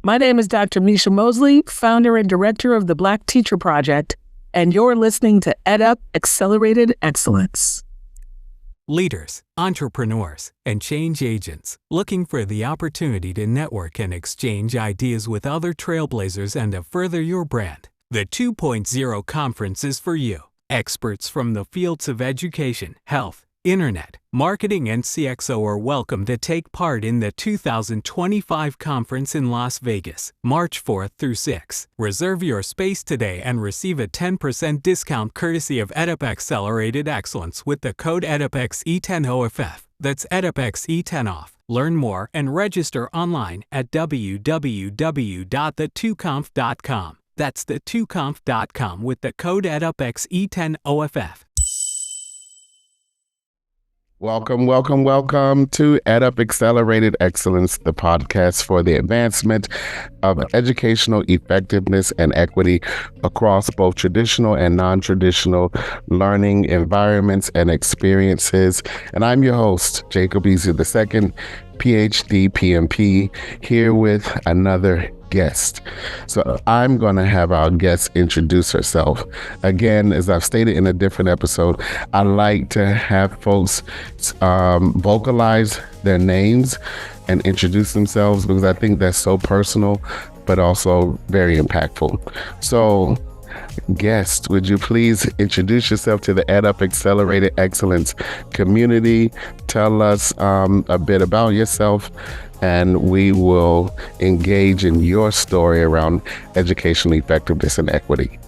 My name is Dr. Misha Mosley, founder and director of the Black Teacher Project, and you're listening to EdUp Accelerated Excellence. Leaders, entrepreneurs, and change agents looking for the opportunity to network and exchange ideas with other trailblazers and to further your brand. The 2.0 conference is for you. Experts from the fields of education, health, internet, marketing, and CXO are welcome to take part in the 2025 conference in Las Vegas, March 4th through 6th. Reserve your space today and receive a 10% discount courtesy of EdUp Accelerated Excellence with the code EdUpXE10OFF. That's EdUpXE10OFF. Learn more and register online at www.the2conf.com. That's the2conf.com with the code EdUpXE10OFF. Welcome to EdUp Accelerated Excellence, the podcast for the advancement of educational effectiveness and equity across both traditional and non-traditional learning environments and experiences. And I'm your host, Jacob Easy II, PhD, PMP, here with another guest. So I'm going to have our guest introduce herself. Again, as I've stated in a different episode, I like to have folks vocalize their names and introduce themselves because I think that's so personal, but also very impactful. So, guest, would you please introduce yourself to the EdUp Accelerated Excellence community? Tell us a bit about yourself, and we will engage in your story around educational effectiveness and equity.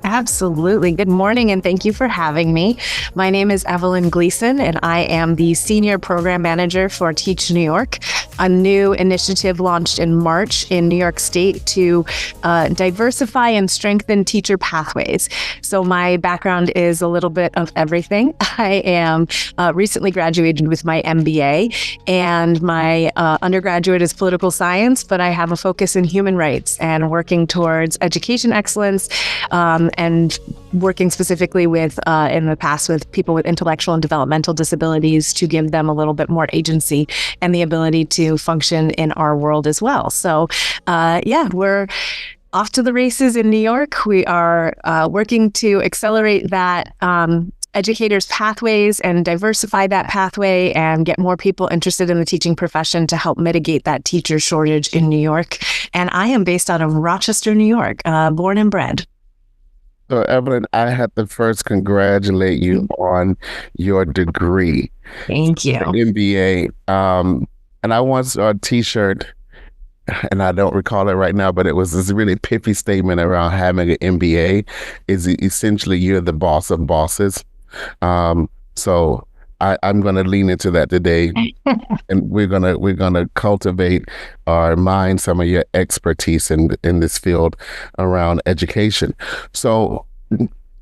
Absolutely. Good morning, and thank you for having me. My name is Evalyn Gleason, and I am the Senior Program Manager for Teach New York, a new initiative launched in March in New York State to diversify and strengthen teacher pathways. So my background is a little bit of everything. I am recently graduated with my MBA, and my undergraduate is political science, but I have a focus in human rights and working towards education excellence, and working specifically with, in the past, with people with intellectual and developmental disabilities to give them a little bit more agency and the ability to function in our world as well. So, we're off to the races in New York. We are working to accelerate that educators' pathways and diversify that pathway and get more people interested in the teaching profession to help mitigate that teacher shortage in New York. And I am based out of Rochester, New York, born and bred. So, Evalyn, I have to first congratulate you on your degree. Thank you. MBA. And I once saw a T-shirt, and I don't recall it right now, but it was this really pithy statement around having an MBA is essentially you're the boss of bosses. So I'm going to lean into that today, and we're gonna cultivate or mine some of your expertise in this field around education. So,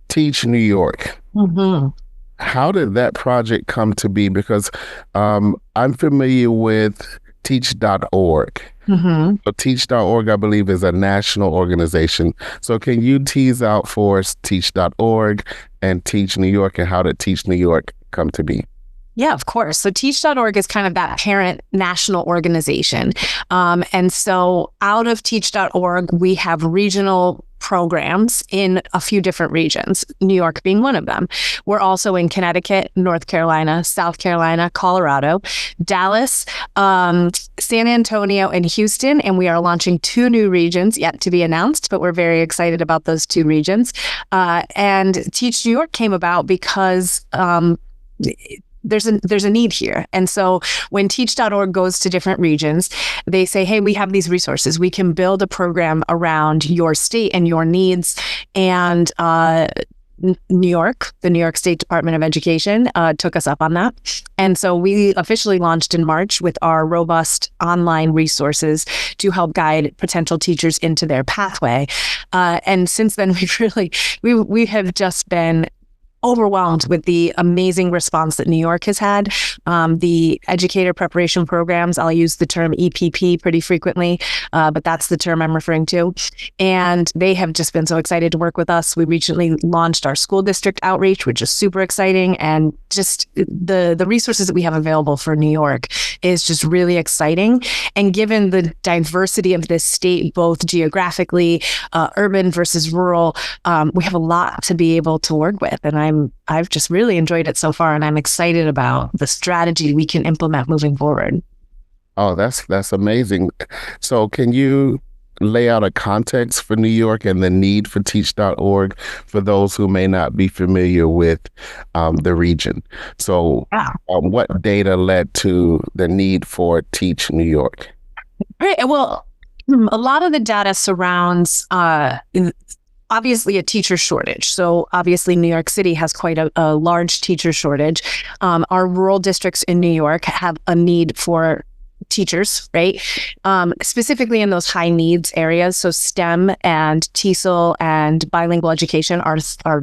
Teach New York. Mm-hmm. How did that project come to be? Because I'm familiar with Teach.org. Mm-hmm. So Teach.org, I believe, is a national organization. So can you tease out for us Teach.org and Teach New York, and how did Teach New York come to be? Yeah, of course. So Teach.org is kind of that parent national organization. And so out of Teach.org, we have regional programs in a few different regions, New York being one of them. We're also in Connecticut, North Carolina, South Carolina, Colorado, Dallas, San Antonio, and Houston. And we are launching 2 new regions yet to be announced, but we're very excited about those 2 regions. And Teach New York came about because there's a need here. And so when Teach.org goes to different regions, they say, hey, we have these resources. We can build a program around your state and your needs. And New York, the New York State Department of Education, took us up on that. And so we officially launched in March with our robust online resources to help guide potential teachers into their pathway. And since then, we have just been overwhelmed with the amazing response that New York has had. The educator preparation programs, I'll use the term EPP pretty frequently, but that's the term I'm referring to. And they have just been so excited to work with us. We recently launched our school district outreach, which is super exciting. And just the resources that we have available for New York is just really exciting. And given the diversity of this state, both geographically, urban versus rural, we have a lot to be able to work with. And I've just really enjoyed it so far, and I'm excited about the strategy we can implement moving forward. Oh, that's amazing. So can you lay out a context for New York and the need for teach.org for those who may not be familiar with the region? So what data led to the need for Teach New York? Right. Well, a lot of the data surrounds obviously a teacher shortage. So obviously New York City has quite a large teacher shortage. Our rural districts in New York have a need for teachers, right? Specifically in those high needs areas. So STEM and TESOL and bilingual education are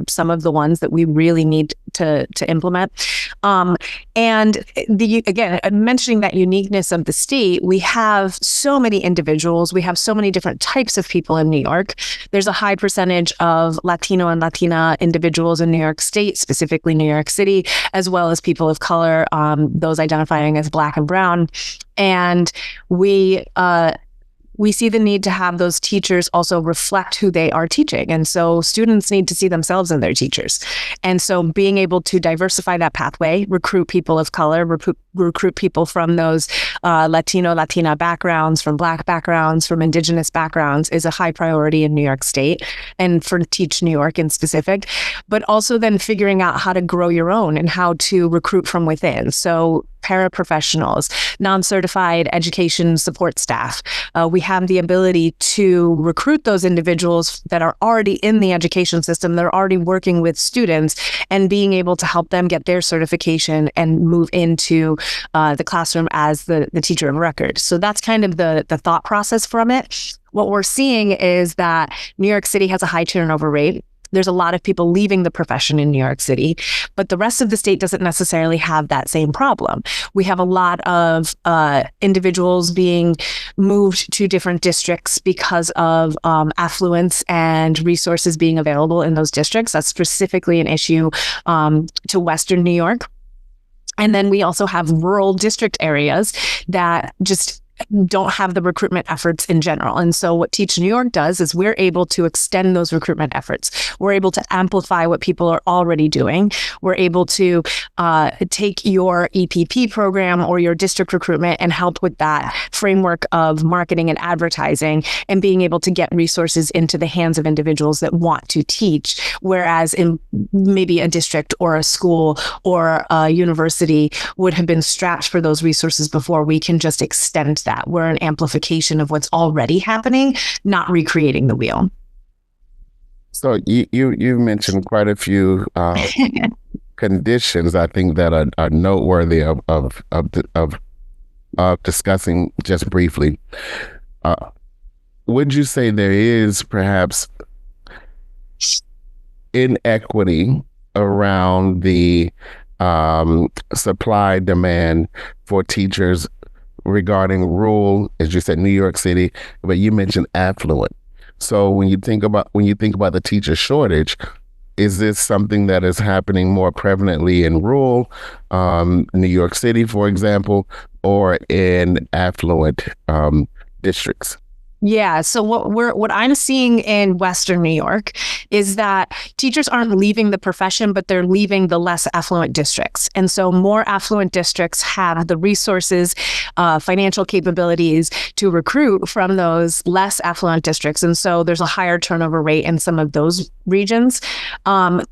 some of the ones that we really need to implement. And again, mentioning that uniqueness of the state, we have so many individuals, we have so many different types of people in New York. There's a high percentage of Latino and Latina individuals in New York State, specifically New York City, as well as people of color, those identifying as Black and Brown. And we see the need to have those teachers also reflect who they are teaching. And so students need to see themselves in their teachers. And so being able to diversify that pathway, recruit people of color, recruit people from those Latina backgrounds, from Black backgrounds, from Indigenous backgrounds is a high priority in New York State and for Teach New York in specific, but also then figuring out how to grow your own and how to recruit from within. So paraprofessionals, non-certified education support staff. We have the ability to recruit those individuals that are already in the education system, that are already working with students, and being able to help them get their certification and move into the classroom as the teacher of record. So that's kind of the thought process from it. What we're seeing is that New York City has a high turnover rate. There's a lot of people leaving the profession in New York City, but the rest of the state doesn't necessarily have that same problem. We have a lot of individuals being moved to different districts because of affluence and resources being available in those districts. That's specifically an issue to Western New York. And then we also have rural district areas that just don't have the recruitment efforts in general. And so what Teach New York does is we're able to extend those recruitment efforts. We're able to amplify what people are already doing. We're able to take your EPP program or your district recruitment and help with that framework of marketing and advertising and being able to get resources into the hands of individuals that want to teach. Whereas in maybe a district or a school or a university would have been strapped for those resources before, we can just extend that. We're an amplification of what's already happening, not recreating the wheel. So you mentioned quite a few conditions, I think, that are noteworthy of discussing just briefly. Would you say there is perhaps inequity around the supply demand for teachers regarding rural, as you said, New York City, but you mentioned affluent? So when you think about the teacher shortage, is this something that is happening more prevalently in rural New York City, for example, or in affluent districts? Yeah. So what I'm seeing in Western New York is that teachers aren't leaving the profession, but they're leaving the less affluent districts. And so more affluent districts have the resources, financial capabilities to recruit from those less affluent districts. And so there's a higher turnover rate in some of those regions. Not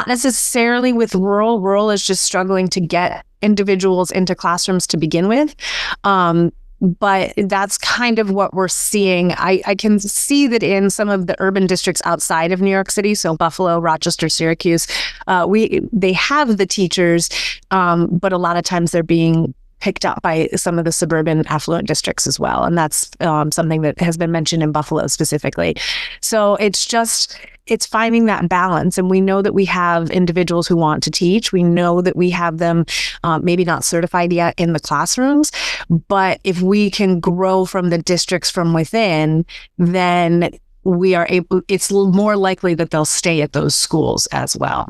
necessarily with rural. Rural is just struggling to get individuals into classrooms to begin with. But that's kind of what we're seeing. I can see that in some of the urban districts outside of New York City, so Buffalo, Rochester, Syracuse, they have the teachers, but a lot of times they're being picked up by some of the suburban affluent districts as well. And that's something that has been mentioned in Buffalo specifically. So it's finding that balance. And we know that we have individuals who want to teach. We know that we have them maybe not certified yet in the classrooms, but if we can grow from the districts from within, then it's more likely that they'll stay at those schools as well.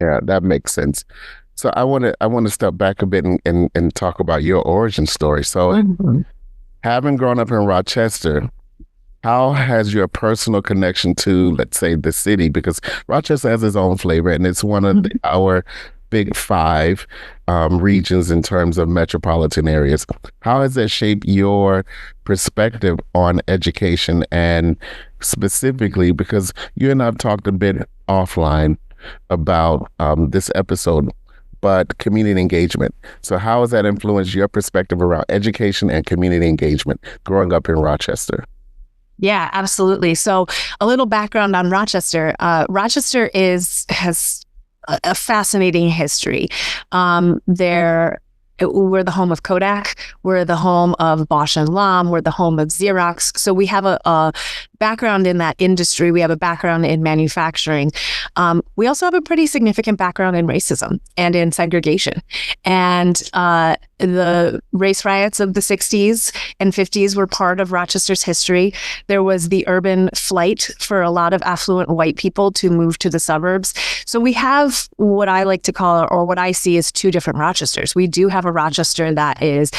Yeah, that makes sense. So I want to step back a bit and talk about your origin story. So having grown up in Rochester, how has your personal connection to, let's say, the city, because Rochester has its own flavor and it's one of our big 5 regions in terms of metropolitan areas. How has that shaped your perspective on education, and specifically, because you and I have talked a bit offline about this episode, but community engagement. So how has that influenced your perspective around education and community engagement growing up in Rochester? Yeah, absolutely. So a little background on Rochester. Rochester has a fascinating history. We're the home of Kodak. We're the home of Bosch and Lomb. We're the home of Xerox. So we have a background in that industry. We have a background in manufacturing. We also have a pretty significant background in racism and in segregation. And the race riots of the 60s and 50s were part of Rochester's history. There was the urban flight for a lot of affluent white people to move to the suburbs. So we have what I like to call, or what I see as, 2 different Rochesters. We do have a Rochester that is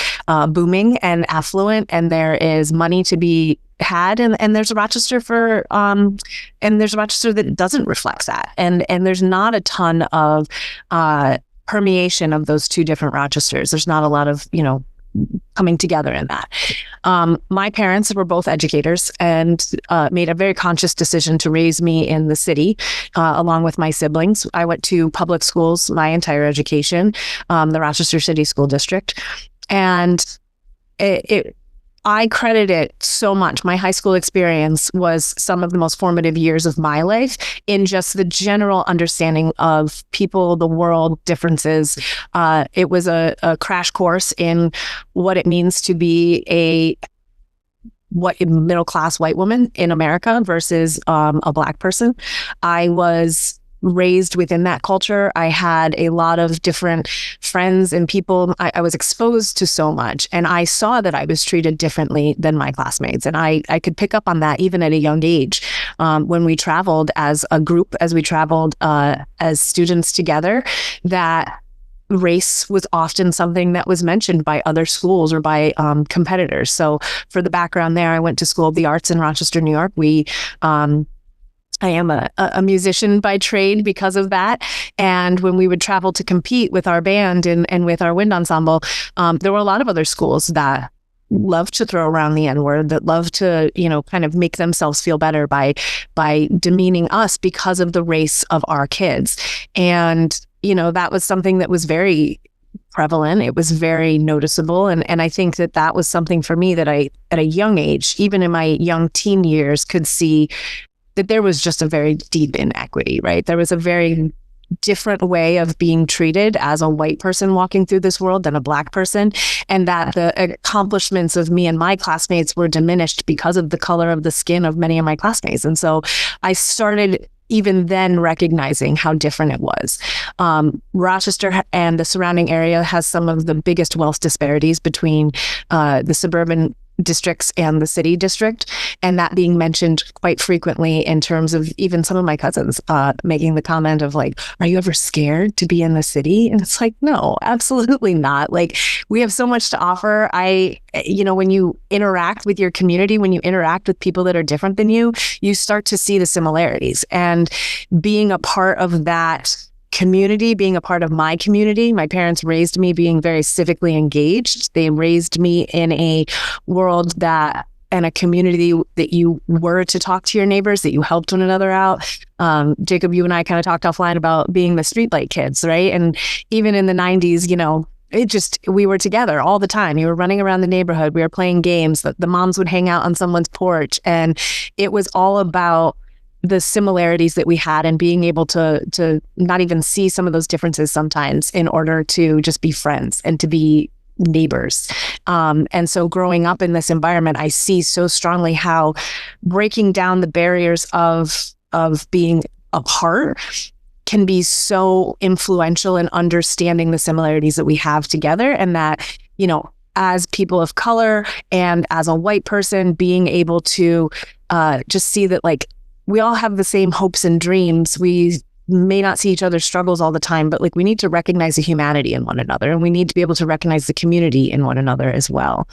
booming and affluent, and there is money to be had, and there's a Rochester and there's a Rochester that doesn't reflect that, and there's not a ton of permeation of those 2 different Rochesters. There's not a lot of coming together in that. My parents were both educators and made a very conscious decision to raise me in the city along with my siblings. I went to public schools my entire education, the Rochester City School District, and I credit it so much. My high school experience was some of the most formative years of my life in just the general understanding of people, the world, differences. It was a crash course in what it means to be a middle-class white woman in America versus a Black person. I was raised within that culture. I had a lot of different friends and people. I was exposed to so much, and I saw that I was treated differently than my classmates. And I could pick up on that even at a young age. When we traveled as a group, as we traveled as students together, that race was often something that was mentioned by other schools or by competitors. So for the background there, I went to School of the Arts in Rochester, New York. I am a musician by trade because of that. And when we would travel to compete with our band and with our wind ensemble, there were a lot of other schools that loved to throw around the N-word, that loved to, kind of make themselves feel better by demeaning us because of the race of our kids. And, that was something that was very prevalent. It was very noticeable. And I think that was something for me that I, at a young age, even in my young teen years, could see that there was just a very deep inequity, right? There was a very different way of being treated as a white person walking through this world than a Black person, and that the accomplishments of me and my classmates were diminished because of the color of the skin of many of my classmates. And so I started even then recognizing how different it was. Rochester and the surrounding area has some of the biggest wealth disparities between the suburban districts and the city district, and that being mentioned quite frequently in terms of even some of my cousins making the comment of like, are you ever scared to be in the city? And it's like, no, absolutely not. Like, we have so much to offer. When you interact with your community, when you interact with people that are different than you start to see the similarities. And being a part of that community, being a part of my community. My parents raised me being very civically engaged. They raised me in a world and a community that you were to talk to your neighbors, that you helped one another out. Jacob, you and I kind of talked offline about being the streetlight kids, right? And even in the 90s, we were together all the time. You were running around the neighborhood. We were playing games. The moms would hang out on someone's porch. And it was all about the similarities that we had and being able to not even see some of those differences sometimes in order to just be friends and to be neighbors. And so growing up in this environment, I see so strongly how breaking down the barriers of being apart can be so influential in understanding the similarities that we have together, and that, as people of color and as a white person, being able to just see that like we all have the same hopes and dreams. We may not see each other's struggles all the time, but like we need to recognize the humanity in one another, and we need to be able to recognize the community in one another as well.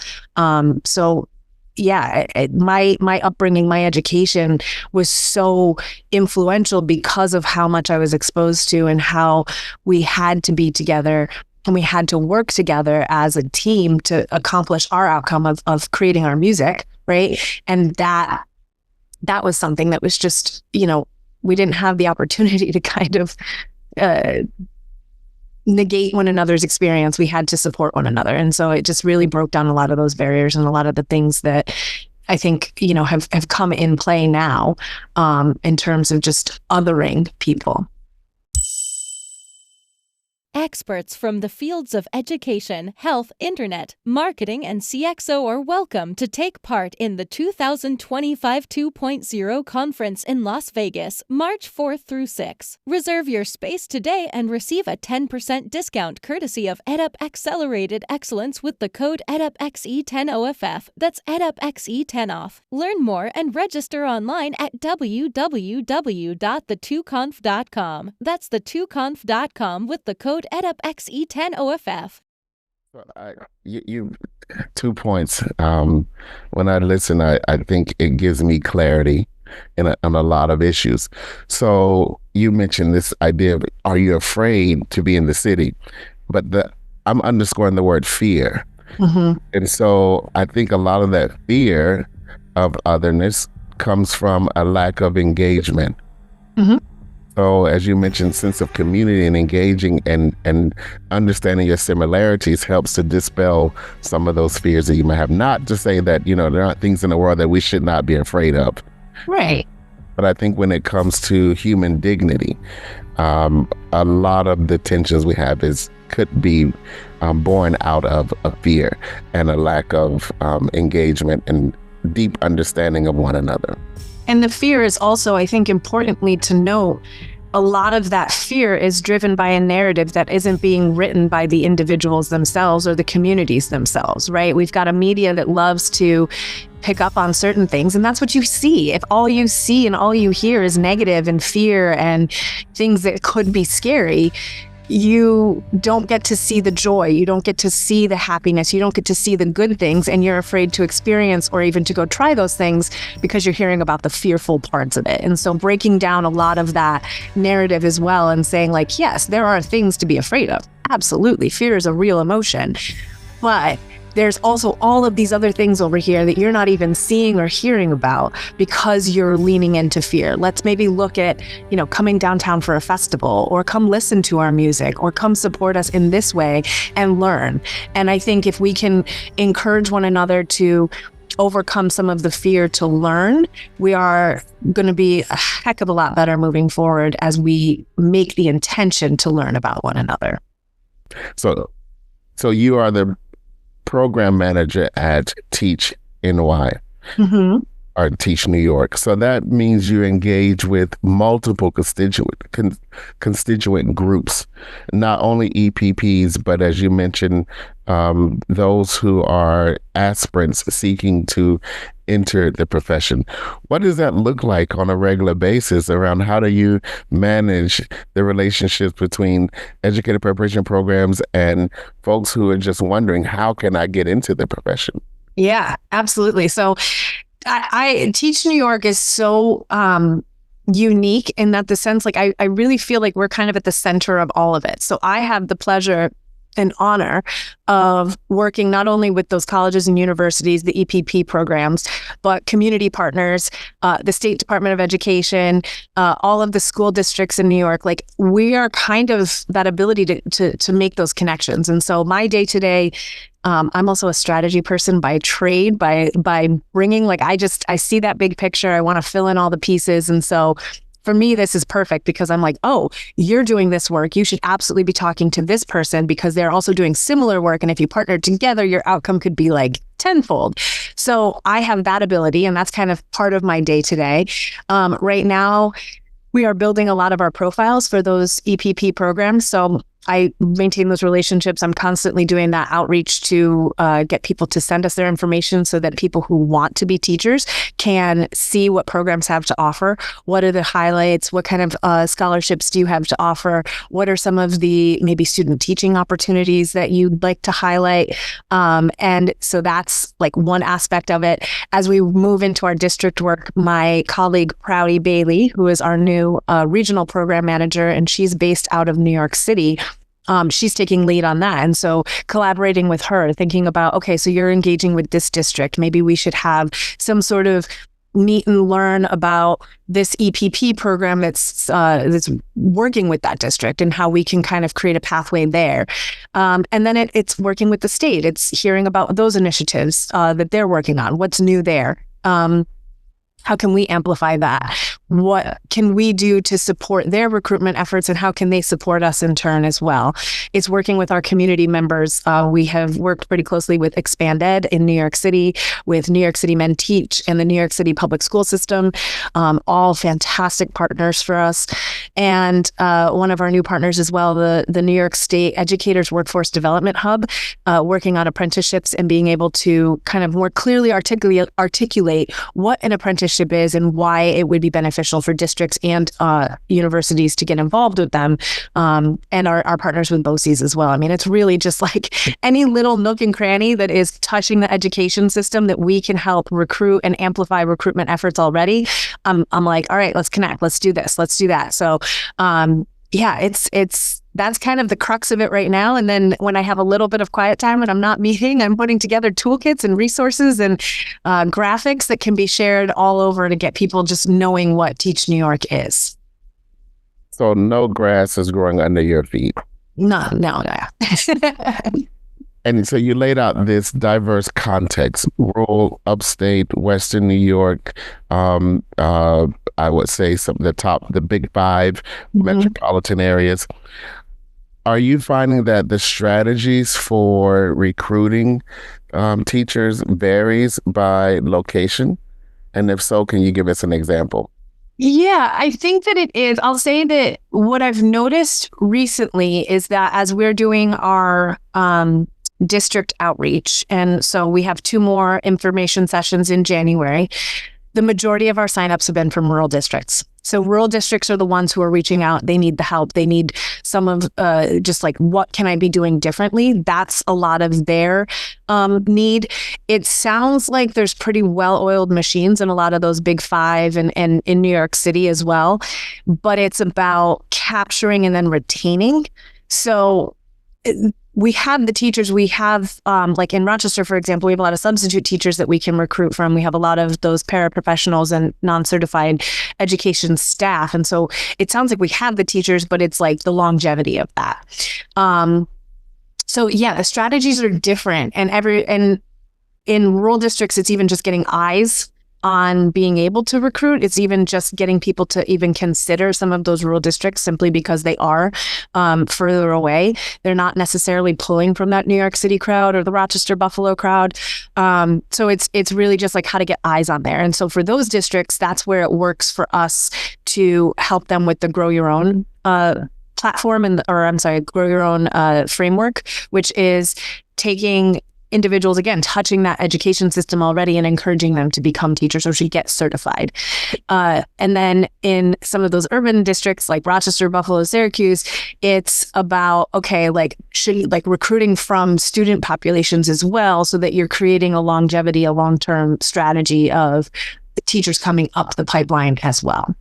So yeah, my upbringing, my education was so influential because of how much I was exposed to and how we had to be together and we had to work together as a team to accomplish our outcome of creating our music, right? And that was something that was just, we didn't have the opportunity to kind of negate one another's experience. We had to support one another. And so it just really broke down a lot of those barriers and a lot of the things that I think, have come in play now in terms of just othering people. Experts from the fields of education, health, internet, marketing, and CXO are welcome to take part in the 2025 2.0 conference in Las Vegas, March 4th through 6th. Reserve your space today and receive a 10% discount courtesy of EdUp Accelerated Excellence with the code EdUpXE10OFF. That's EdUpXE10OFF. Learn more and register online at www.the2conf.com. That's the2conf.com with the code EdUpXE10OFF. You 2 points. When I listen, I think it gives me clarity on a lot of issues. So you mentioned this idea of, are you afraid to be in the city? But I'm underscoring the word fear. Mm-hmm. And so I think a lot of that fear of otherness comes from a lack of engagement. Mm-hmm. So as you mentioned, sense of community and engaging and understanding your similarities helps to dispel some of those fears that you might have. Not to say that, there aren't things in the world that we should not be afraid of. Right. But I think when it comes to human dignity, a lot of the tensions we have could be born out of a fear and a lack of engagement and deep understanding of one another. And the fear is also, I think, importantly to note, a lot of that fear is driven by a narrative that isn't being written by the individuals themselves or the communities themselves, right? We've got a media that loves to pick up on certain things, and that's what you see. If all you see and all you hear is negative and fear and things that could be scary, you don't get to see the joy, you don't get to see the happiness, you don't get to see the good things, and you're afraid to experience or even to go try those things because you're hearing about the fearful parts of it. And so breaking down a lot of that narrative as well and saying like, yes, there are things to be afraid of. Absolutely. Fear is a real emotion. But there's also all of these other things over here that you're not even seeing or hearing about because you're leaning into fear. Let's maybe look at, coming downtown for a festival, or come listen to our music, or come support us in this way and learn. And I think if we can encourage one another to overcome some of the fear to learn, we are going to be a heck of a lot better moving forward as we make the intention to learn about one another. So you are the program manager at TEACHNY, mm-hmm. or Teach New York. So that means you engage with multiple constituent groups, not only EPPs, but as you mentioned, those who are aspirants seeking to enter the profession. What does that look like on a regular basis around how do you manage the relationships between educator preparation programs and folks who are just wondering, how can I get into the profession? Yeah, absolutely. So I Teach New York is so unique in that the sense, like I really feel like we're kind of at the center of all of it. So I have the pleasure and honor of working not only with those colleges and universities, the EPP programs, but community partners, the State Department of Education, all of the school districts in New York. Like we are kind of that ability to make those connections. And so my day to day, I'm also a strategy person by trade, by bringing, like I see that big picture. I want to fill in all the pieces. And so for me, this is perfect because I'm like, oh, you're doing this work. You should absolutely be talking to this person because they're also doing similar work. And if you partner together, your outcome could be like tenfold. So I have that ability, and that's kind of part of my day today. Right now, we are building a lot of our profiles for those EPP programs. So I maintain those relationships. I'm constantly doing that outreach to get people to send us their information so that people who want to be teachers can see what programs have to offer. What are the highlights? What kind of scholarships do you have to offer? What are some of the maybe student teaching opportunities that you'd like to highlight? And so that's like one aspect of it. As we move into our district work, my colleague Proudy Bailey, who is our new regional program manager, and she's based out of New York City, she's taking lead on that. And so collaborating with her, thinking about, okay, so you're engaging with this district. Maybe we should have some sort of meet and learn about this EPP program that's working with that district and how we can kind of create a pathway there. And then it's working with the state. It's hearing about those initiatives that they're working on. What's new there? How can we amplify that? What can we do to support their recruitment efforts, and how can they support us in turn as well? It's working with our community members. We have worked pretty closely with Expand Ed in New York City, with New York City Men Teach and the New York City Public School System, all fantastic partners for us. And one of our new partners as well, the New York State Educators Workforce Development Hub, working on apprenticeships and being able to kind of more clearly articulate what an apprenticeship is and why it would be beneficial for districts and universities to get involved with them, and our partners with BOCES as well. I mean, it's really just like any little nook and cranny that is touching the education system that we can help recruit and amplify recruitment efforts already. I'm like, all right, let's connect. Let's do this. Let's do that. So yeah, it's that's kind of the crux of it right now. And then when I have a little bit of quiet time and I'm not meeting, I'm putting together toolkits and resources and graphics that can be shared all over to get people just knowing what Teach New York is. So no grass is growing under your feet. No. And so you laid out this diverse context: rural, upstate, Western New York. I would say the big five metropolitan areas. Are you finding that the strategies for recruiting teachers varies by location? And if so, can you give us an example? Yeah, I think that it is. I'll say that what I've noticed recently is that as we're doing our district outreach, and so we have 2 more information sessions in January, the majority of our signups have been from rural districts. So rural districts are the ones who are reaching out. They need the help. They need some of just like, what can I be doing differently? That's a lot of their need. It sounds like there's pretty well-oiled machines in a lot of those big five and in New York City as well. But it's about capturing and then retaining. So we have the teachers, we have, like in Rochester, for example, we have a lot of substitute teachers that we can recruit from. We have a lot of those paraprofessionals and non-certified education staff. And so it sounds like we have the teachers, but it's like the longevity of that. So yeah, the strategies are different. And in rural districts, it's even just getting eyes on being able to recruit. It's even just getting people to even consider some of those rural districts simply because they are further away. They're not necessarily pulling from that New York City crowd or the Rochester Buffalo crowd. So it's really just like how to get eyes on there. And so for those districts, that's where it works for us to help them with the Grow Your Own platform Grow Your Own framework, which is taking individuals, again, touching that education system already and encouraging them to become teachers or to get certified. And then in some of those urban districts like Rochester, Buffalo, Syracuse, it's about, okay, like recruiting from student populations as well, so that you're creating a longevity, a long-term strategy of teachers coming up the pipeline as well.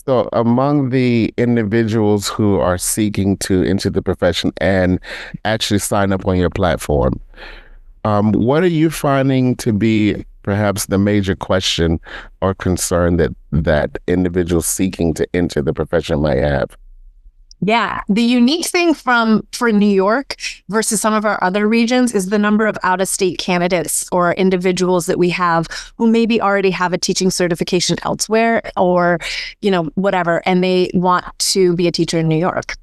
So among the individuals who are seeking to enter the profession and actually sign up on your platform, what are you finding to be perhaps the major question or concern that individuals seeking to enter the profession might have? Yeah. The unique thing for New York versus some of our other regions is the number of out-of-state candidates or individuals that we have who maybe already have a teaching certification elsewhere or, whatever, and they want to be a teacher in New York.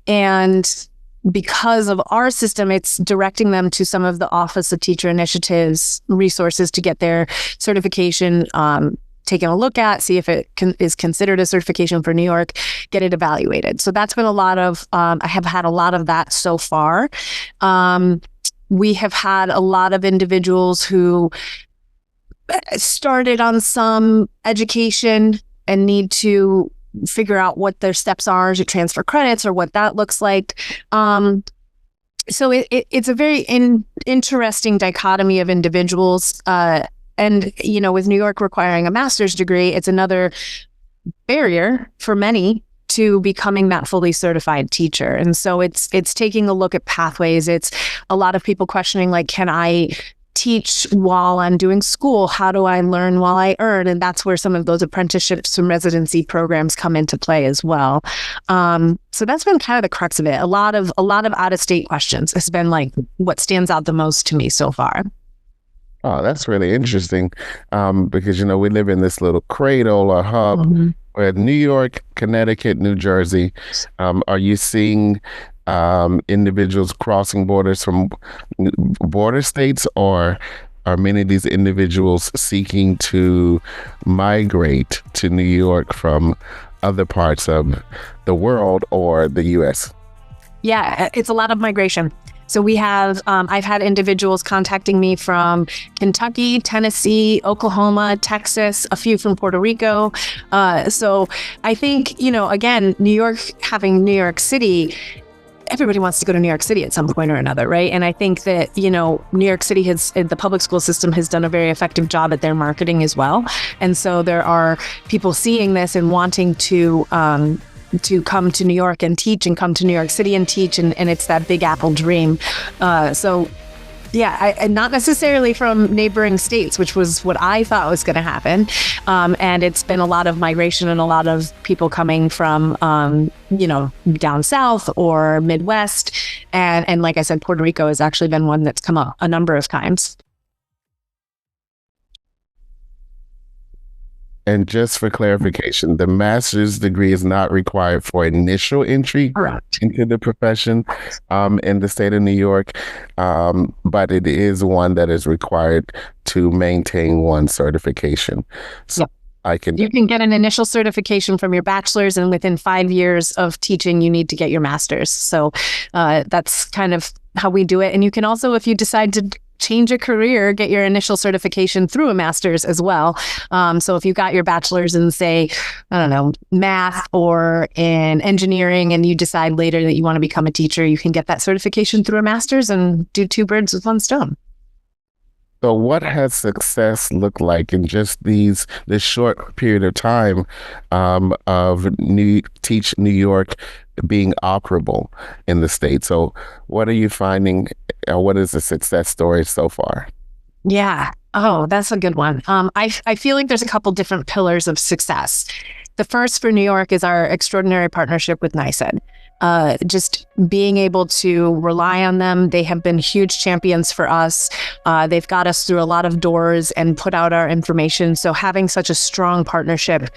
And because of our system, it's directing them to some of the Office of Teacher Initiatives resources to get their certification taken a look at, see if it is considered a certification for New York, get it evaluated. So that's been a lot of, I have had a lot of that so far. We have had a lot of individuals who started on some education and need to figure out what their steps are to transfer credits or what that looks like. So it's a very interesting dichotomy of individuals. And, with New York requiring a master's degree, it's another barrier for many to becoming that fully certified teacher. And so it's taking a look at pathways. It's a lot of people questioning, like, can I teach while I'm doing school? How do I learn while I earn? And that's where some of those apprenticeships and residency programs come into play as well. So that's been kind of the crux of it. A lot of out-of-state questions has been like what stands out the most to me so far. Oh, that's really interesting, because, we live in this little cradle or hub where New York, Connecticut, New Jersey. Are you seeing individuals crossing borders from border states, or are many of these individuals seeking to migrate to New York from other parts of the world or the U.S.? Yeah, it's a lot of migration. So we have, I've had individuals contacting me from Kentucky, Tennessee, Oklahoma, Texas, a few from Puerto Rico. So I think, again, New York, having New York City, everybody wants to go to New York City at some point or another, right? And I think that, New York City the public school system has done a very effective job at their marketing as well. And so there are people seeing this and wanting to come to New York and teach, and come to New York City and teach. And it's that Big Apple dream. And not necessarily from neighboring states, which was what I thought was going to happen. And it's been a lot of migration and a lot of people coming from, down south or Midwest. And like I said, Puerto Rico has actually been one that's come up a number of times. And just for clarification, the master's degree is not required for initial entry into the profession in the state of New York, but it is one that is required to maintain one certification. So you can get an initial certification from your bachelor's, and within 5 years of teaching, you need to get your master's. So that's kind of how we do it. And you can also, if you decide to change a career, get your initial certification through a master's as well. So if you got your bachelor's in, say, math or in engineering, and you decide later that you want to become a teacher, you can get that certification through a master's and do two birds with one stone. So what has success looked like in just this short period of time of Teach New York being operable in the state? So what are you finding? What is the success story so far? Yeah. Oh, that's a good one. I feel like there's a couple different pillars of success. The first for New York is our extraordinary partnership with NYSED. Just being able to rely on them. They have been huge champions for us. They've got us through a lot of doors and put out our information. So having such a strong partnership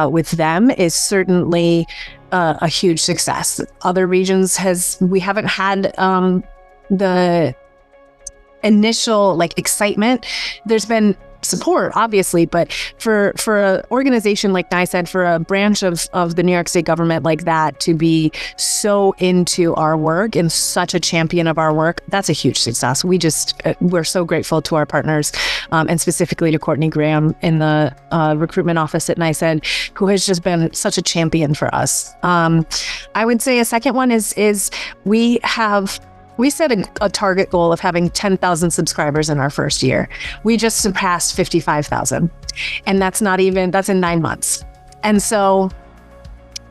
with them is certainly a huge success. Other regions we haven't had the initial excitement. There's been support, obviously, but for an organization like NYSED, for a branch of the New York State government like that to be so into our work and such a champion of our work, that's a huge success. We're so grateful to our partners, and specifically to Courtney Graham in the recruitment office at NYSED, who has just been such a champion for us. I would say a second one is we set a target goal of having 10,000 subscribers in our first year. We just surpassed 55,000. And that's in 9 months. And so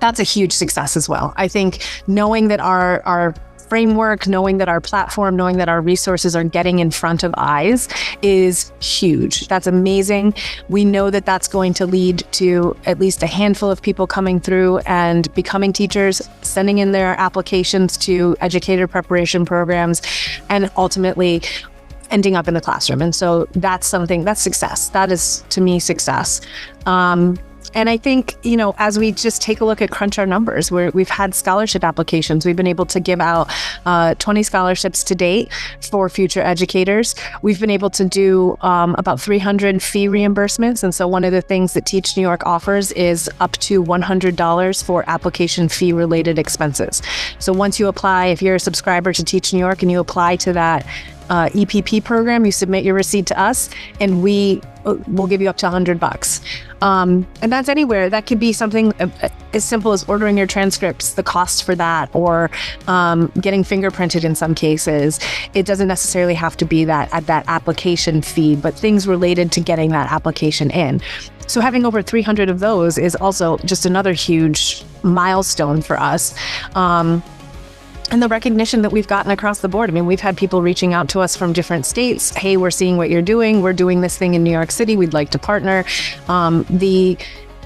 that's a huge success as well. I think knowing that our framework, knowing that our platform, knowing that our resources are getting in front of eyes is huge. That's amazing. We know that that's going to lead to at least a handful of people coming through and becoming teachers, sending in their applications to educator preparation programs, and ultimately ending up in the classroom. And so that's success. That is, to me, success. And I think, as we just take a look at crunch our numbers, we've had scholarship applications. We've been able to give out 20 scholarships to date for future educators. We've been able to do about 300 fee reimbursements. And so one of the things that Teach New York offers is up to $100 for application fee related expenses. So once you apply, if you're a subscriber to Teach New York and you apply to that EPP program, you submit your receipt to us, and we'll give you up to $100. And that's anywhere. That could be something as simple as ordering your transcripts, the cost for that, or getting fingerprinted in some cases. It doesn't necessarily have to be that at that application fee, but things related to getting that application in. So having over 300 of those is also just another huge milestone for us. And the recognition that we've gotten across the board. I mean, we've had people reaching out to us from different states. Hey, we're seeing what you're doing. We're doing this thing in New York City. We'd like to partner. The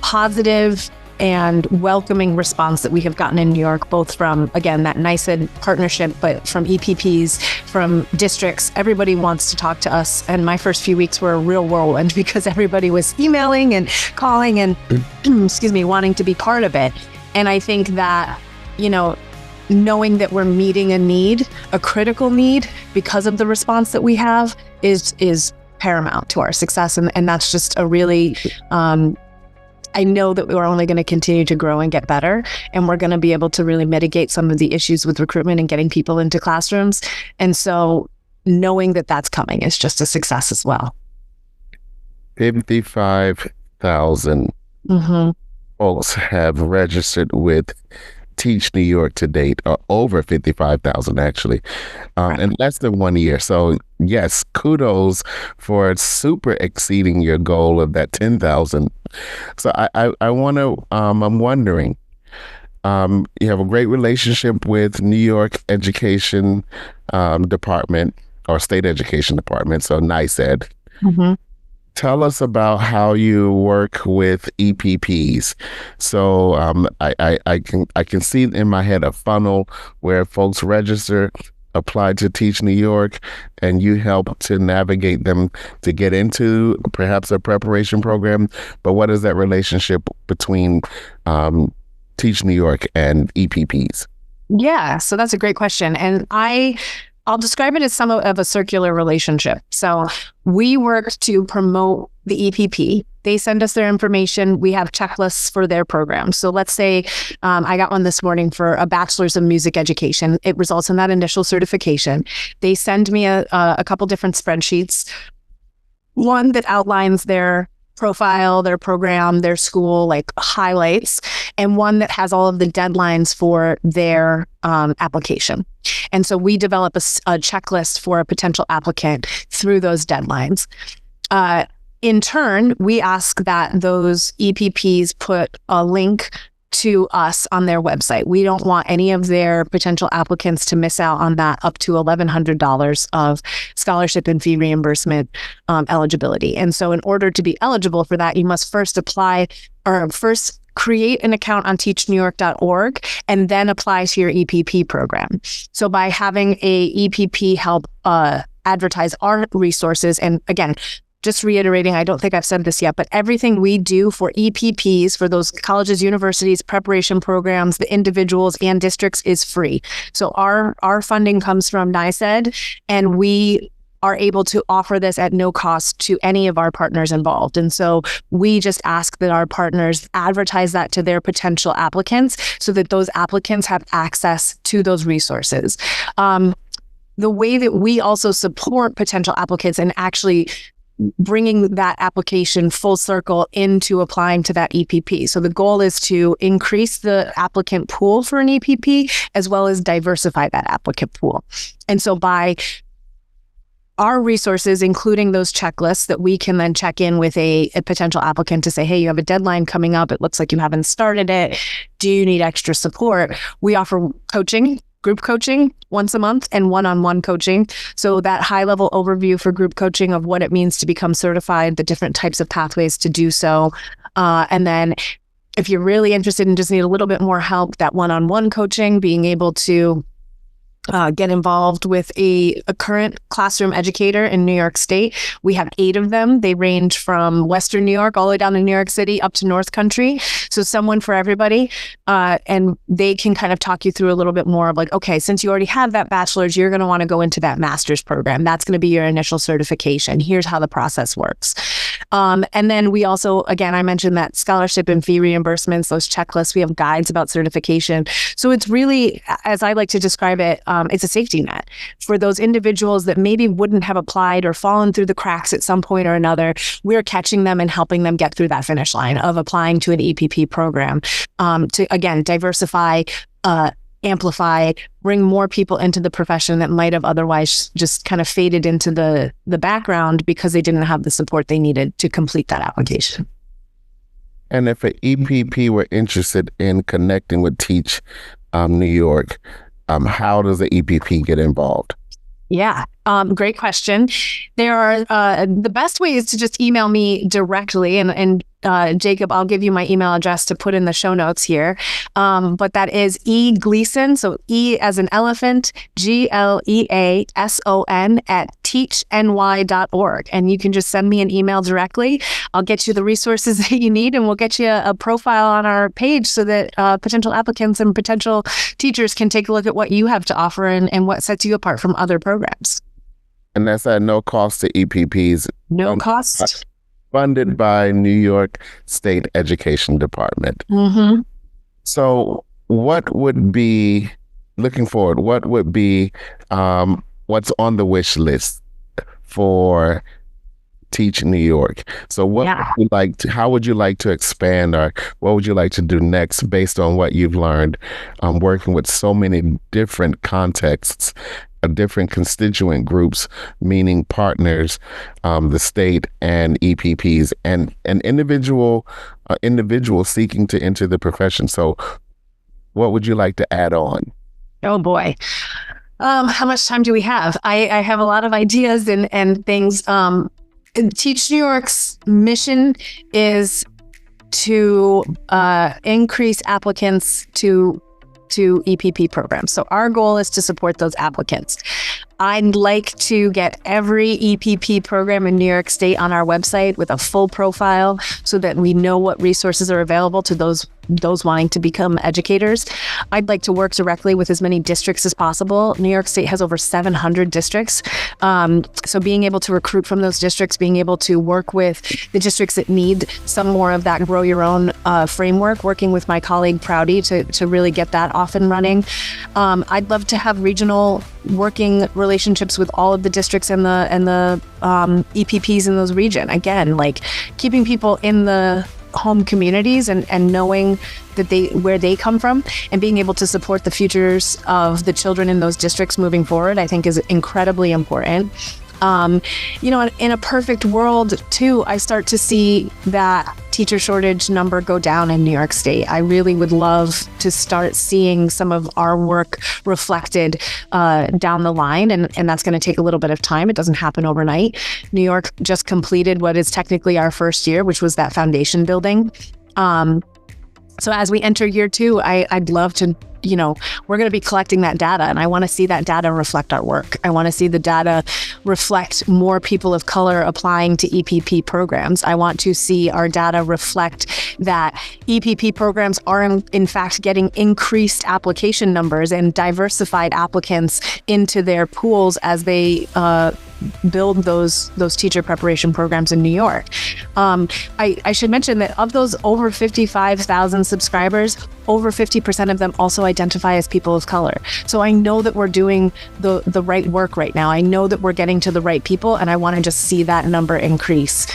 positive and welcoming response that we have gotten in New York, both from, again, that NYSED partnership, but from EPPs, from districts, everybody wants to talk to us. And my first few weeks were a real whirlwind because everybody was emailing and calling and, wanting to be part of it. And I think that, knowing that we're meeting a need, a critical need, because of the response that we have is paramount to our success. And that's just a really, I know that we're only going to continue to grow and get better, and we're going to be able to really mitigate some of the issues with recruitment and getting people into classrooms. And so knowing that that's coming is just a success as well. 55,000 folks have registered with Teach New York to date, or over 55,000 actually, in less than 1 year. So yes, kudos for super exceeding your goal of that 10,000. So I want to, I'm wondering, you have a great relationship with New York Education Department, or State Education Department, so NYSED. Tell us about how you work with EPPs. So I can see in my head a funnel where folks register, apply to Teach New York, and you help to navigate them to get into perhaps a preparation program. But what is that relationship between Teach New York and EPPs? Yeah, so that's a great question. And I'll describe it as somewhat of a circular relationship. So we work to promote the EPP. They send us their information. We have checklists for their program. So let's say I got one this morning for a bachelor's of music education. It results in that initial certification. They send me a couple different spreadsheets. One that outlines their profile, their program, their school, like highlights, and one that has all of the deadlines for their application. And so we develop a checklist for a potential applicant through those deadlines. In turn, we ask that those EPPs put a link to us on their website. We don't want any of their potential applicants to miss out on that up to $1,100 of scholarship and fee reimbursement eligibility. And so in order to be eligible for that, you must first create an account on teachnewyork.org and then apply to your EPP program. So by having a EPP help advertise our resources, and again, just reiterating, I don't think I've said this yet, but everything we do for EPPs, for those colleges, universities, preparation programs, the individuals and districts is free. So our funding comes from NYSED, and we are able to offer this at no cost to any of our partners involved. And so we just ask that our partners advertise that to their potential applicants so that those applicants have access to those resources. The way that we also support potential applicants and actually bringing that application full circle into applying to that EPP. So the goal is to increase the applicant pool for an EPP as well as diversify that applicant pool. And so by our resources, including those checklists that we can then check in with a potential applicant to say, hey, you have a deadline coming up. It looks like you haven't started it. Do you need extra support? We offer coaching group coaching once a month and one-on-one coaching. So that high-level overview for group coaching of what it means to become certified, the different types of pathways to do so. And then if you're really interested and just need a little bit more help, that one-on-one coaching, being able to get involved with a current classroom educator in New York State. We have 8 of them. They range from Western New York all the way down to New York City up to North Country. So someone for everybody. And they can kind of talk you through a little bit more of like, okay, since you already have that bachelor's, you're going to want to go into that master's program. That's going to be your initial certification. Here's how the process works. And then we also, again, I mentioned that scholarship and fee reimbursements, those checklists, we have guides about certification. So it's really, as I like to describe it, it's a safety net for those individuals that maybe wouldn't have applied or fallen through the cracks at some point or another. We're catching them and helping them get through that finish line of applying to an EPP program to, again, diversify, amplify, bring more people into the profession that might have otherwise just kind of faded into the background because they didn't have the support they needed to complete that application. And if an EPP were interested in connecting with Teach New York, how does the EPP get involved? Yeah, great question. There are the best way is to just email me directly, and Jacob, I'll give you my email address to put in the show notes here. But that is Gleason, so E as an elephant, GLEASON @teachny.org. And you can just send me an email directly. I'll get you the resources that you need, and we'll get you a profile on our page so that potential applicants and potential teachers can take a look at what you have to offer and what sets you apart from other programs. And that's at no cost to EPPs. No cost. Funded by New York State Education Department. Mm-hmm. So what would be, looking forward, what would be what's on the wish list for Teach New York? So what would you like to, how would you like to expand, or what would you like to do next based on what you've learned working with so many different contexts, different constituent groups, meaning partners, the state and EPPs, and an individual seeking to enter the profession. So what would you like to add on? Oh boy. How much time do we have? I have a lot of ideas and things. Teach New York's mission is to increase applicants to EPP programs. So our goal is to support those applicants. I'd like to get every EPP program in New York State on our website with a full profile so that we know what resources are available to those wanting to become educators. I'd like to work directly with as many districts as possible. New York State has over 700 districts. So being able to recruit from those districts, being able to work with the districts that need some more of that grow your own framework, working with my colleague Proudy to really get that off and running. I'd love to have regional working relationships with all of the districts and the EPPs in those regions. Again, like keeping people in the home communities and knowing that where they come from and being able to support the futures of the children in those districts moving forward, I think is incredibly important. In a perfect world too, I start to see that teacher shortage number go down in New York State. I really would love to start seeing some of our work reflected down the line, and that's going to take a little bit of time. It doesn't happen overnight. New York just completed what is technically our first year, which was that foundation building. So as we enter year 2, I'd love to, we're going to be collecting that data, and I want to see that data reflect our work. I want to see the data reflect more people of color applying to EPP programs. I want to see our data reflect that EPP programs are in fact getting increased application numbers and diversified applicants into their pools as they build those teacher preparation programs in New York. I should mention that of those over 55,000 subscribers, over 50% of them also identify as people of color. So I know that we're doing the right work right now. I know that we're getting to the right people, and I want to just see that number increase.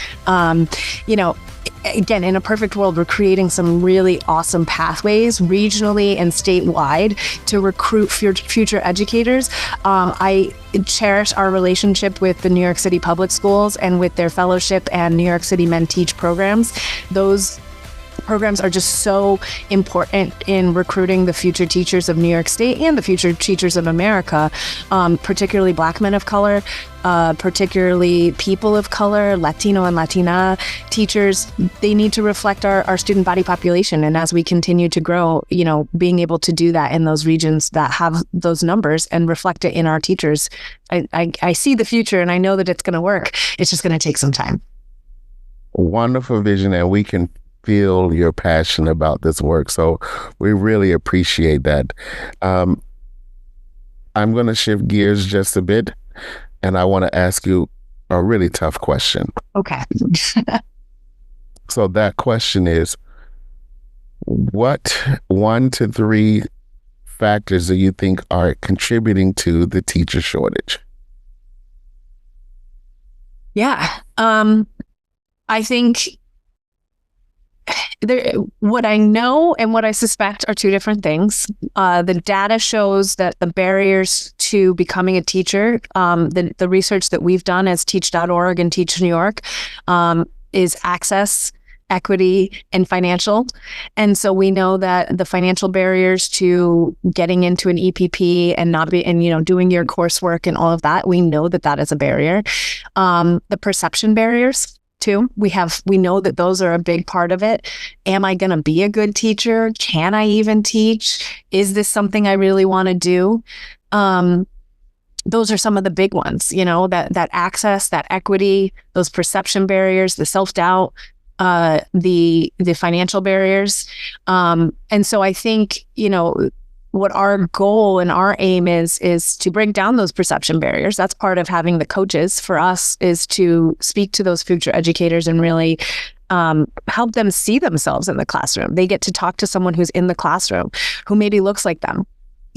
Again, in a perfect world, we're creating some really awesome pathways regionally and statewide to recruit future educators. I cherish our relationship with the New York City Public Schools and with their fellowship and New York City Men Teach programs. Those programs are just so important in recruiting the future teachers of New York State and the future teachers of America, particularly Black men of color, particularly people of color, Latino and Latina teachers. They need to reflect our student body population. And as we continue to grow, being able to do that in those regions that have those numbers and reflect it in our teachers, I see the future and I know that it's going to work. It's just going to take some time. Wonderful vision, and we can feel your passion about this work. So we really appreciate that. I'm going to shift gears just a bit, and I want to ask you a really tough question. Okay. So that question is, what 1 to 3 factors do you think are contributing to the teacher shortage? Yeah. I think what I know and what I suspect are two different things. The data shows that the barriers to becoming a teacher, the research that we've done as Teach.org and Teach New York, is access, equity, and financial. And so we know that the financial barriers to getting into an EPP and doing your coursework and all of that, we know that that is a barrier. The perception barriers too. We know that those are a big part of it. Am I going to be a good teacher? Can I even teach? Is this something I really want to do? Those are some of the big ones, that access, that equity, those perception barriers, the self-doubt, the financial barriers. And so I think, what our goal and our aim is to break down those perception barriers. That's part of having the coaches. For us is to speak to those future educators and really help them see themselves in the classroom. They get to talk to someone who's in the classroom, who maybe looks like them,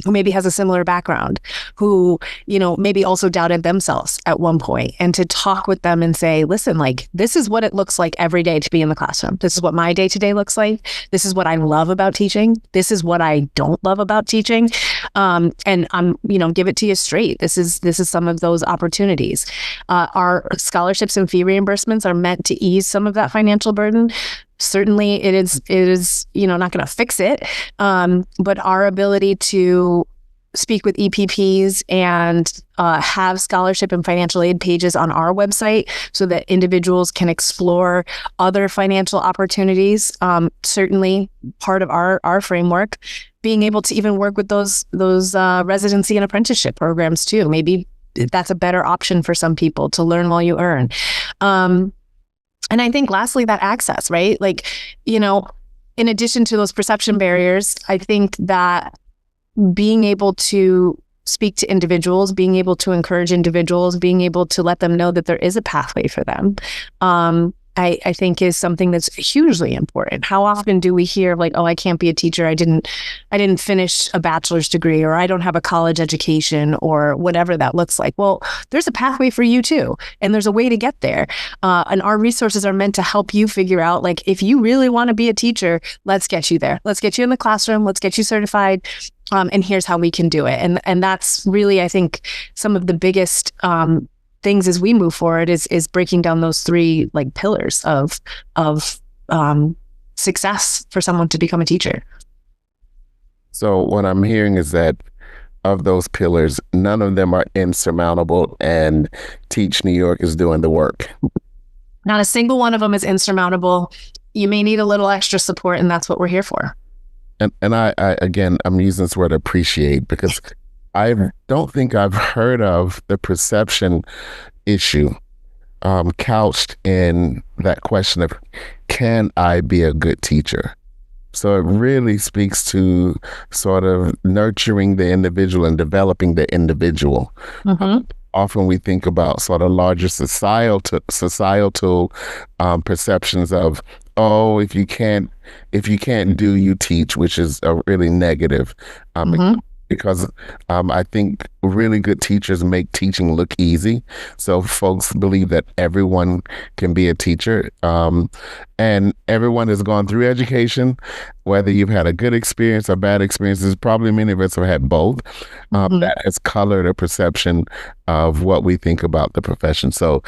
who maybe has a similar background, who, maybe also doubted themselves at one point, and to talk with them and say, listen, this is what it looks like every day to be in the classroom. This is what my day-to-day looks like. This is what I love about teaching. This is what I don't love about teaching. And I'm, give it to you straight. This is some of those opportunities. Our scholarships and fee reimbursements are meant to ease some of that financial burden. Certainly it is, not going to fix it. But our ability to speak with EPPs and have scholarship and financial aid pages on our website so that individuals can explore other financial opportunities. Certainly part of our framework, being able to even work with those residency and apprenticeship programs too. Maybe that's a better option for some people to learn while you earn. And I think lastly, that access, right? In addition to those perception barriers, I think that being able to speak to individuals, being able to encourage individuals, being able to let them know that there is a pathway for them, I think is something that's hugely important. How often do we hear I can't be a teacher. I didn't finish a bachelor's degree, or I don't have a college education, or whatever that looks like. Well, there's a pathway for you too. And there's a way to get there. And our resources are meant to help you figure out, if you really want to be a teacher, let's get you there. Let's get you in the classroom. Let's get you certified. And here's how we can do it. And that's really, I think, some of the biggest, things as we move forward is breaking down those 3 pillars of success for someone to become a teacher. So what I'm hearing is that of those pillars, none of them are insurmountable, and Teach New York is doing the work. Not a single one of them is insurmountable. You may need a little extra support, and that's what we're here for. And I again, I'm using this word appreciate, because I don't think I've heard of the perception issue couched in that question of, can I be a good teacher? So it really speaks to sort of nurturing the individual and developing the individual. Mm-hmm. Often we think about sort of larger societal perceptions of, oh, if you can't do, you teach, which is a really negative. Mm-hmm. Because I think really good teachers make teaching look easy. So folks believe that everyone can be a teacher. And everyone has gone through education, whether you've had a good experience or bad experiences. Probably many of us have had both. Mm-hmm. That has colored a perception of what we think about the profession. So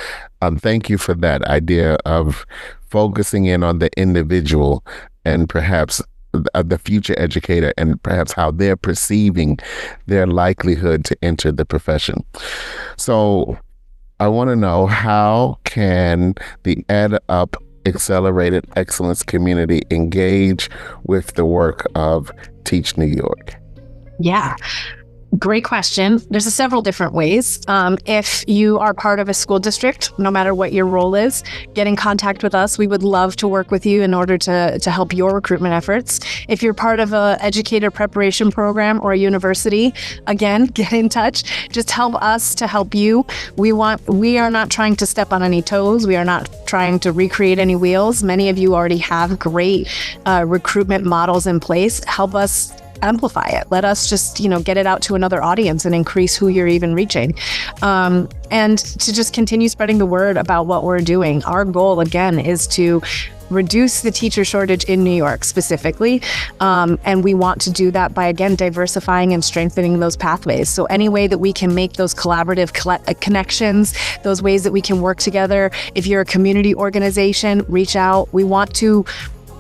thank you for that idea of focusing in on the individual and perhaps the future educator, and perhaps how they're perceiving their likelihood to enter the profession. So I want to know, how can the EdUp Accelerated Excellence community engage with the work of Teach New York? Yeah. Great question. There's several different ways. If you are part of a school district, no matter what your role is, get in contact with us. We would love to work with you in order to help your recruitment efforts. If you're part of an educator preparation program or a university, again, get in touch. Just help us to help you. We are not trying to step on any toes. We are not trying to recreate any wheels. Many of you already have great recruitment models in place. Help us amplify it. Let us just, get it out to another audience and increase who you're even reaching. And to just continue spreading the word about what we're doing. Our goal, again, is to reduce the teacher shortage in New York specifically. And we want to do that by, again, diversifying and strengthening those pathways. So any way that we can make those collaborative connections, those ways that we can work together. If you're a community organization, reach out. We want to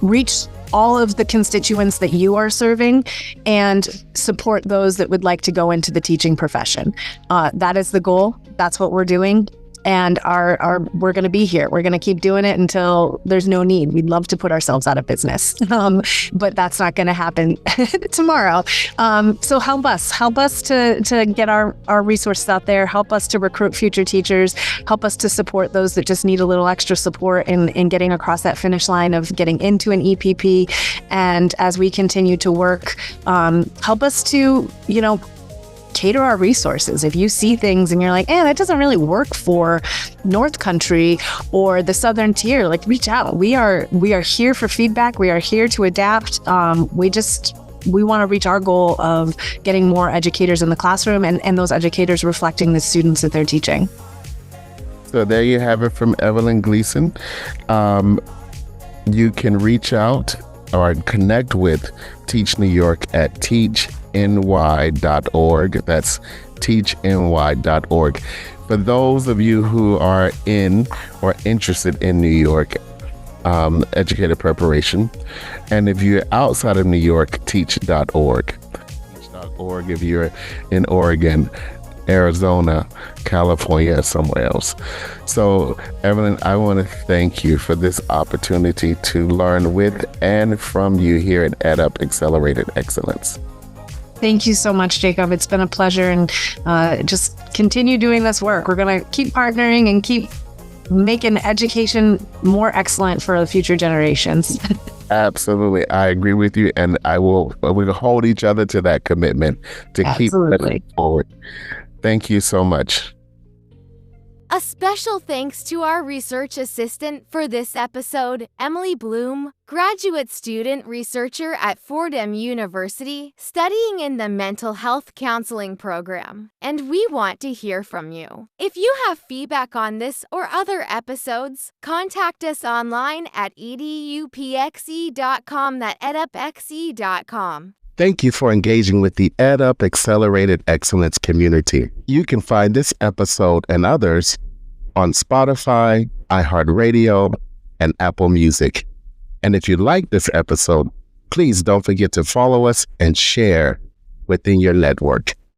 reach all of the constituents that you are serving and support those that would like to go into the teaching profession. That is the goal. That's what we're doing. And we're going to be here. We're going to keep doing it until there's no need. We'd love to put ourselves out of business, but that's not going to happen tomorrow. So help us to get our resources out there. Help us to recruit future teachers. Help us to support those that just need a little extra support in getting across that finish line of getting into an EPP. And as we continue to work, help us to, cater our resources. If you see things and you're like, that doesn't really work for North Country or the Southern Tier, reach out. We are here for feedback. We are here to adapt. We want to reach our goal of getting more educators in the classroom and those educators reflecting the students that they're teaching. So there you have it from Evalyn Gleason. You can reach out or connect with Teach New York at teachny.org. That's teachny.org. For those of you who are in or interested in New York educator preparation, and if you're outside of New York, teach.org. Teach.org if you're in Oregon, Arizona, California, or somewhere else. So, Evalyn, I want to thank you for this opportunity to learn with and from you here at EdUp Accelerated Excellence. Thank you so much, Jacob. It's been a pleasure, and just continue doing this work. We're going to keep partnering and keep making education more excellent for the future generations. Absolutely. I agree with you, and we'll hold each other to that commitment to keep moving forward. Thank you so much. A special thanks to our research assistant for this episode, Emily Bloom, graduate student researcher at Fordham University, studying in the Mental Health Counseling program. And we want to hear from you. If you have feedback on this or other episodes, contact us online at edupxe.com, that's edupxe.com. Thank you for engaging with the EdUp Accelerated Excellence community. You can find this episode and others on Spotify, iHeartRadio, and Apple Music. And if you like this episode, please don't forget to follow us and share within your network.